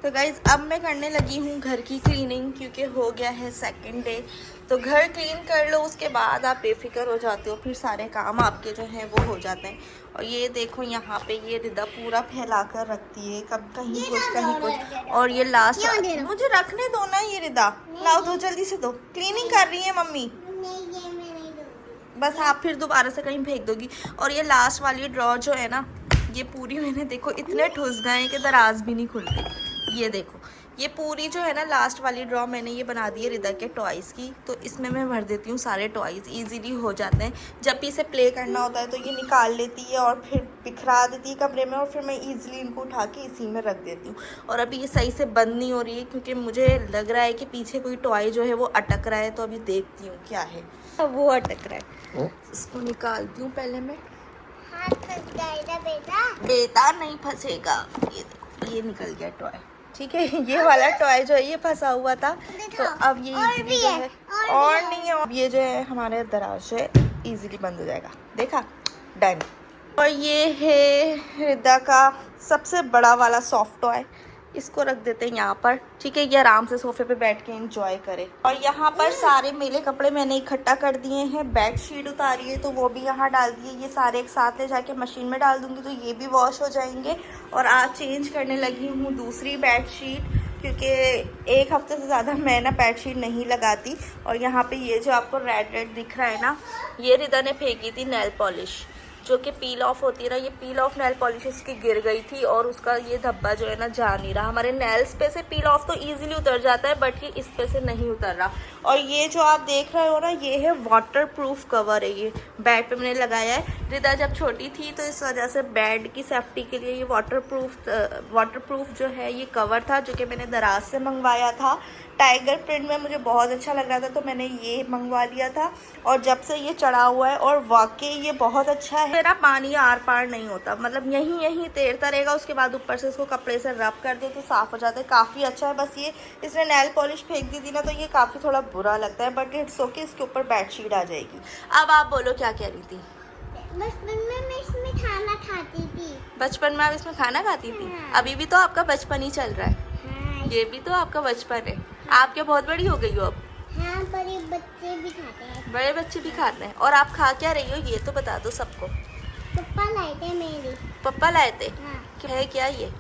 तो गाइज़ अब मैं करने लगी हूँ घर की क्लीनिंग, क्योंकि हो गया है सेकंड डे। तो घर क्लीन कर लो, उसके बाद आप बेफिक्र हो जाते हो, फिर सारे काम आपके जो हैं वो हो जाते हैं। और ये देखो यहाँ पे ये रिदा पूरा फैला कर रखती है, कब कहीं कुछ कहीं कुछ। और ये लास्ट, मुझे रखने दो ना ये रिदा, लाओ दो जल्दी से दो, क्लीनिंग कर रही है मम्मी। बस आप फिर दोबारा से कहीं फेंक दोगी। और ये लास्ट वाली ड्रॉ जो है ना, ये पूरी मैंने देखो इतने ठुस गए कि दराज भी नहीं खुलते। ये देखो ये पूरी जो है ना लास्ट वाली ड्रॉ मैंने ये बना दी है रिदा के टॉयज़ की। तो इसमें मैं भर देती हूँ सारे टॉयज़, इजीली हो जाते हैं। जब भी इसे प्ले करना होता है तो ये निकाल लेती है और फिर बिखरा देती है कमरे में, और फिर मैं इजीली इनको उठा के इसी में रख देती हूँ। और अभी ये सही से बंद नहीं हो रही है, क्योंकि मुझे लग रहा है कि पीछे कोई टॉय जो है वो अटक रहा है। तो अभी देखती हूँ क्या है वो अटक रहा है। इसको निकालती हूँ पहले मैं। हाथ फंस जाएगा बेटा। बेटा नहीं फंसेगा। ये देखो ये निकल गया टॉय, ठीक है। ये वाला टॉय जो है ये फंसा हुआ था, तो अब ये इजीली जो है और नहीं है, अब ये जो है हमारे दराज से इजीली बंद हो जाएगा। देखा, डन। और ये है रिदा का सबसे बड़ा वाला सॉफ्ट टॉय, इसको रख देते हैं यहाँ पर, ठीक है। ये आराम से सोफे पे बैठ के एंजॉय करे। और यहाँ पर सारे मेले कपड़े मैंने इकट्ठा कर दिए हैं। बेड शीट उतारी है तो वो भी यहाँ डाल दिए। ये सारे एक साथ ले जाके मशीन में डाल दूंगी तो ये भी वॉश हो जाएंगे। और आज चेंज करने लगी हूँ दूसरी बेड शीट, क्योंकि एक हफ्ते से ज़्यादा मैं ना बेड शीट नहीं लगाती। और यहाँ पे ये जो आपको रेड रेड दिख रहा है ना, ये रिदा ने फेंकी थी नेल पॉलिश, जो कि पील ऑफ होती है ना, ये पील ऑफ नेल पॉलिश इसकी गिर गई थी और उसका ये धब्बा जो है ना जा नहीं रहा। हमारे नेल्स पे से पील ऑफ तो इजीली उतर जाता है, बट ये इस पे से नहीं उतर रहा। और ये जो आप देख रहे हो ना, ये है वाटर प्रूफ कवर है, ये बेड पे मैंने लगाया है। रिदा जब छोटी थी तो इस वजह से बेड की सेफ्टी के लिए ये वाटर प्रूफ जो है ये कवर था, जो कि मैंने दराज से मंगवाया था। टाइगर प्रिंट में मुझे बहुत अच्छा लग रहा था तो मैंने ये मंगवा लिया था। और जब से ये चढ़ा हुआ है, और वाकई ये बहुत अच्छा है। मेरा पानी आर पार नहीं होता, मतलब यहीं तैरता रहेगा। उसके बाद ऊपर से इसको कपड़े से रब कर दो तो साफ़ हो जाता है, काफ़ी अच्छा है। बस ये इसने नेल पॉलिश फेंक दी थी ना, तो ये काफ़ी थोड़ा बुरा लगता है, बट इट्स ओके, इसके ऊपर बेडशीट आ जाएगी। अब आप बोलो क्या कह रही थी? बचपन में मैं इसमें खाना खाती थी। बचपन में आप इसमें खाना खाती थी? हाँ। अभी भी तो आपका बचपन ही चल रहा है। हाँ। ये भी तो आपका बचपन है। आप क्या बहुत बड़ी हो गई हो अब? हाँ, बड़े बच्चे भी खाते हैं। बड़े बच्चे भी खाते हैं। और आप खा क्या रही हो ये तो बता दो सबको। पप्पा लाए थे मेरे। पप्पा लाए थे? हाँ। है क्या ये?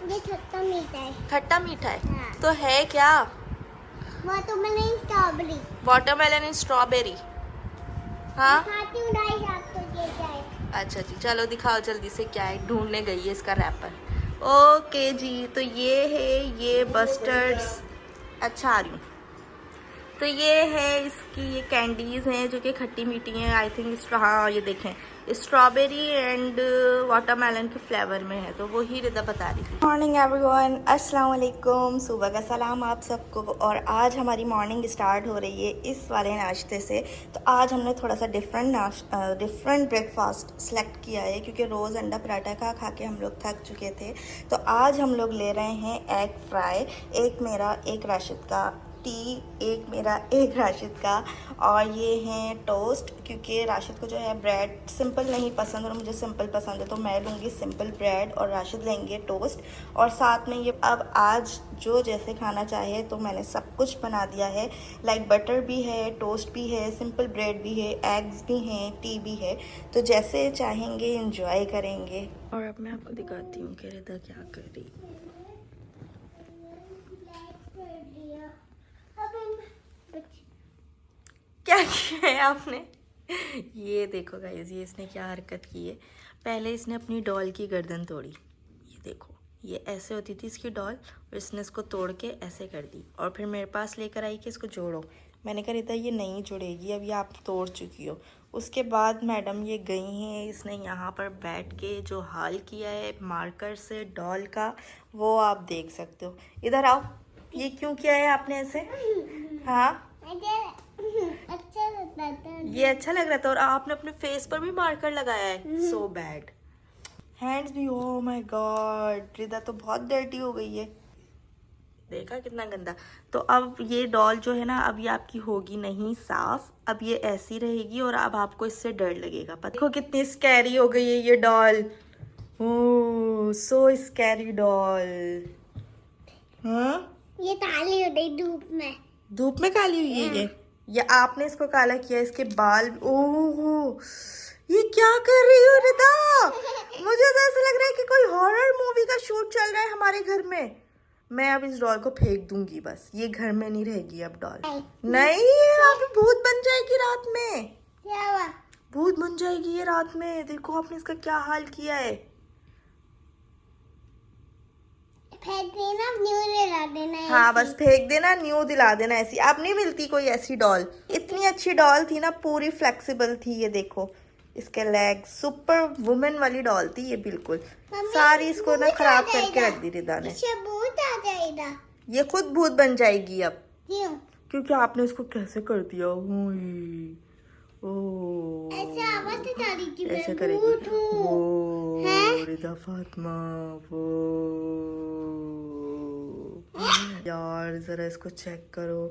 ये खट्टा मीठा है। खट्टा मीठा है? हाँ। तो है क्या? Watermelon strawberry. Watermelon and strawberry. हाँ खाती हूँ गाइस, आपको ये क्या है? अच्छा जी, चलो दिखाओ जल्दी से क्या है। ढूंढने गई है इसका रैपर। ओके जी, तो ये है ये बस्टर्ड्स। अच्छा आ रही हूँ। तो ये है इसकी, ये कैंडीज़ हैं जो कि खट्टी मीठी हैं। आई थिंक हाँ ये देखें, स्ट्रॉबेरी एंड वाटरमेलन के फ्लेवर में है। तो वो ही रिदा बता रही थी। मॉर्निंग एवरीवन, अस्सलाम वालेकुम, सुबह का सलाम आप सबको। और आज हमारी मॉर्निंग स्टार्ट हो रही है इस वाले नाश्ते से। तो आज हमने थोड़ा सा डिफरेंट ब्रेकफास्ट सेलेक्ट किया है, क्योंकि रोज़ अंडा पराठा खा के हम लोग थक चुके थे। तो आज हम लोग ले रहे हैं एग फ्राई, एक मेरा एक राशिद का, टी एक मेरा एक राशिद का। और ये हैं टोस्ट, क्योंकि राशिद को जो है ब्रेड सिंपल नहीं पसंद और मुझे सिंपल पसंद है, तो मैं लूँगी सिंपल ब्रेड और राशिद लेंगे टोस्ट। और साथ में ये अब आज जो जैसे खाना चाहे तो मैंने सब कुछ बना दिया है। लाइक बटर भी है, टोस्ट भी है, सिंपल ब्रेड भी है, एग्स भी हैं, टी भी है। तो जैसे चाहेंगे इंजॉय करेंगे। और अब मैं आपको दिखाती हूँ कि रिदा क्या कर रही। क्या किया है आपने? ये देखो गाइस, ये इसने क्या हरकत की है। पहले इसने अपनी डॉल की गर्दन तोड़ी। ये देखो, ये ऐसे होती थी इसकी डॉल, और इसने इसको तोड़ के ऐसे कर दी। और फिर मेरे पास लेकर आई कि इसको जोड़ो। मैंने कहा था ये नहीं जुड़ेगी, अब ये आप तोड़ चुकी हो। उसके बाद मैडम ये गई हैं, इसने यहाँ पर बैठ के जो हाल किया है मार्कर से डॉल का, वो आप देख सकते हो। इधर आओ, ये क्यों किया है आपने ऐसे? हाँ अच्छा लगता था। ये अच्छा लग रहा था। और आपने अपने फेस पर भी मार्कर लगाया है, सो बैड। हैंड्स भी, ओह माय गॉड, रिदा तो बहुत डर्टी हो गई है। देखा कितना गंदा। तो अब ये डॉल जो है ना, अब ये आपकी होगी नहीं साफ, अब ये ऐसी रहेगी और अब आपको इससे डर लगेगा। देखो कितनी स्कैरी हो गई है ये डॉल। ओह सो स्कैरी डॉल। हाँ ये काली हो गई धूप में। धूप में काली हुई है ये आपने इसको काला किया, इसके बाल। ओह ये क्या कर रही हो रिदा? मुझे तो ऐसा लग रहा है कि कोई हॉरर मूवी का शूट चल रहा है हमारे घर में। मैं अब इस डॉल को फेंक दूंगी, बस ये घर में नहीं रहेगी अब डॉल। नहीं ये अब भूत बन जाएगी रात में। क्या हुआ? भूत बन जाएगी ये रात में। देखो आपने इसका क्या हाल किया है। फेंक देना, न्यू दिला देना। हाँ बस फेंक देना, न्यू दिला देना। ऐसी अब नहीं मिलती कोई ऐसी डॉल। इतनी अच्छी डॉल थी ना, पूरी फ्लेक्सिबल थी। ये देखो इसके लेग, सुपर वुमेन वाली डॉल थी ये बिल्कुल। सारी इसको ना खराब करके रख दी रिदा ने। इससे भूत आ जाएगा। ये खुद भूत बन जाएगी अब, क्यों? क्योंकि आपने इसको कैसे कर दिया। ओह ऐसे आवाज तो जा रही थी, ऐसे मैं करेगी। भूत हूँ। ओ हैं? रिदा फातिमा वो यार जरा इसको चेक करो।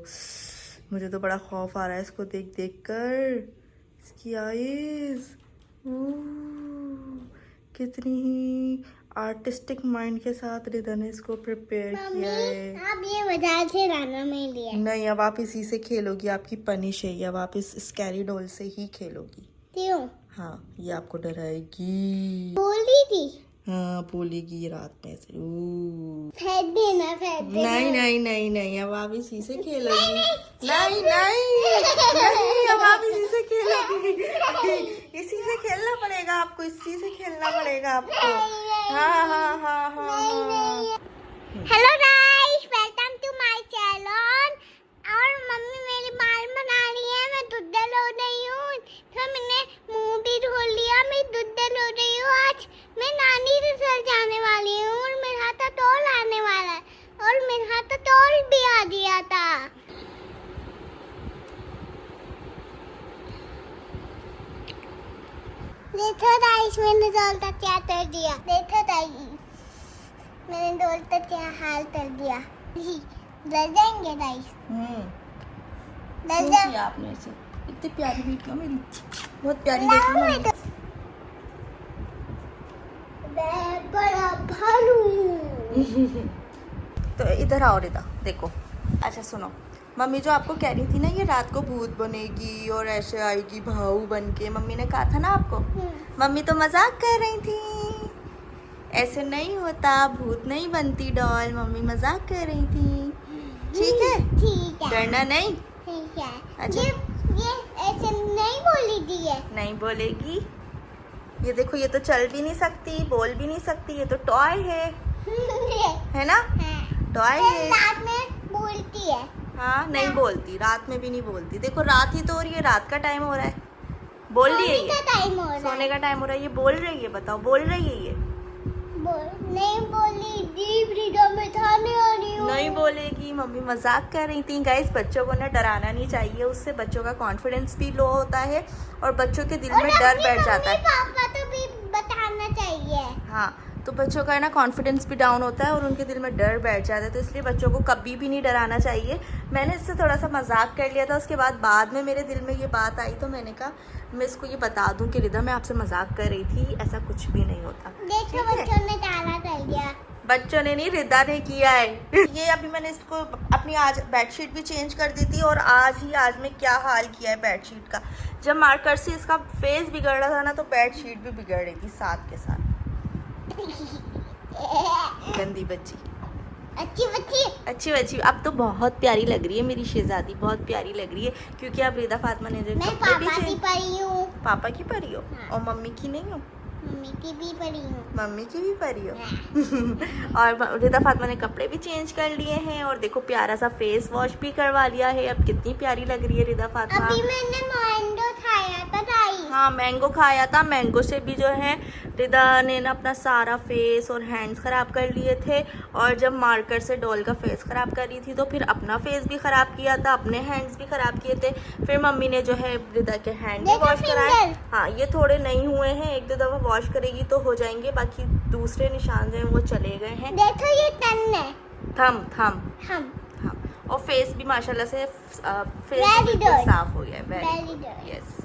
मुझे तो बड़ा खौफ आ रहा है इसको देख देख कर। इसकी आईज कितनी ही आर्टिस्टिक माइंड के साथ रिदा ने इसको प्रिपेयर किया है। आप ये बाजार से लाना में लिया। नहीं अब आप इसी से खेलोगी, आपकी पनिश है ये। अब आप इस स्कैरी डॉल से ही खेलोगी। क्यों? हाँ ये आपको डराएगी। बोली थी। हाँ बोलेगी ये रात में ऐसे। फेंक देना, फेंक देना। नहीं नहीं नहीं नहीं अब आप इसी से खेलोगी। नहीं नहीं अब आप इसी से खेलोगी। इसी से खेलना पड़ेगा आपको, इसी से खेलना पड़ेगा आपको। हाँ हाँ हाँ हाँ। Hello guys, welcome to my channel. और मम्मी मेरी बाल बना रही है, मैं दूध लो रही हूँ। तो मैंने मुंह भी धो लिया, मैं दूध लो रही हूँ। आज मैं नानी के घर जाने वाली हूँ और मेरे हाथ टॉल आने वाला है। और मेरे हाथ टॉल भी आ गया था। देखो गाइस, मैंने डॉल का क्या कर दिया। देखो गाइस, मैंने डॉल का क्या हाल कर दिया। डर जाएंगे गाइस, डर क्यों जाएंगे। किया आपने इसे? इतनी प्यारी बेटी हो मेरी, बहुत प्यारी बेटी हो मेरी। मैं बड़ा भालू। तो इधर आओ रिदा, देखो। अच्छा सुनो, मम्मी जो आपको कह रही थी ना ये रात को भूत बनेगी और ऐसे आएगी भाऊ बन के, मम्मी ने कहा था ना आपको। मम्मी तो मजाक कर रही थी, ऐसे नहीं होता, भूत नहीं बनती डॉल। मम्मी मजाक कर रही थी। ठीक है, ठीक है, डरना नहीं। ठीक है। अच्छा। ये ऐसे नहीं बोली थी है। नहीं बोलेगी। ये देखो ये तो चल भी नहीं सकती, बोल भी नहीं सकती, ये तो टॉय है ना, टॉय है। रात में बोलती है। हाँ नहीं बोलती, रात में भी नहीं बोलती। देखो रात ही तो हो रही है, रात का टाइम हो रहा है। बोल रही है सोने का ये, टाइम हो रहा है। सोने का टाइम हो रहा है, ये बोल रही है। बताओ बोल रही है ये? नहीं बोली। डीप रिडा में थाने आ रही हूँ। नहीं बोलेगी, मम्मी मजाक कर रही थी। गाइस बच्चों को ना डराना नहीं चाहिए, उससे बच्चों का कॉन्फिडेंस भी लो होता है और बच्चों के दिल में डर बैठ जाता है। पापा तो भी बताना चाहिए। हाँ तो बच्चों का है ना कॉन्फिडेंस भी डाउन होता है और उनके दिल में डर बैठ जाता है, तो इसलिए बच्चों को कभी भी नहीं डराना चाहिए। मैंने इससे थोड़ा सा मजाक कर लिया था, उसके बाद में मेरे दिल में ये बात आई तो मैंने कहा मैं इसको ये बता दूं कि रिदा मैं आपसे मजाक कर रही थी, ऐसा कुछ भी नहीं होता। देखो ठीक है? बच्चों ने ताला कर दिया। बच्चों ने नहीं, रिदा ने किया है। ये अभी मैंने इसको अपनी आज बेडशीट भी चेंज कर दी थी और आज में क्या हाल किया है बेडशीट का। जब मार्कर से इसका फेस बिगड़ रहा था ना तो बेडशीट भी बिगड़ रही थी साथ के साथ। गंदी बच्ची। अच्छी बच्ची। अच्छी बच्ची। अब तो बहुत प्यारी लग रही है मेरी शहजादी, बहुत प्यारी लग रही है क्योंकि अब रिदा फातिमा ने जो मैं कपड़े भी पापा की चेंज। परी हूँ। पापा की परी हो हाँ। और मम्मी की नहीं हो? मम्मी की भी परी हूँ। मम्मी की भी परी हो। हाँ। और रिदा फातिमा ने कपड़े भी चेंज कर लिए हैं और देखो प्यारा सा फेस वॉश भी करवा लिया है। अब कितनी प्यारी लग रही है रिदा फातिमा। अभी मैंने मैंगो खाया था गाइस। हाँ मैंगो खाया था, मैंगो से भी जो है रिदा ने ना अपना सारा फेस और हैंड्स ख़राब कर लिए थे और जब मार्कर से डॉल का फेस ख़राब कर रही थी तो फिर अपना फेस भी ख़राब किया था, अपने हैंड्स भी ख़राब किए थे। फिर मम्मी ने जो है रिदा के हैंड भी देखो वॉश कराए। finger। हाँ ये थोड़े नहीं हुए हैं, एक दो दफ़ा वॉश करेगी तो हो जाएंगे, बाकी दूसरे निशान जो हैं वो चले गए हैं। देखो ये टन है। थम हम हाँ और फेस भी माशाल्लाह से फेस Very बिल्कुल good। साफ हो गया है। Very very good। यस।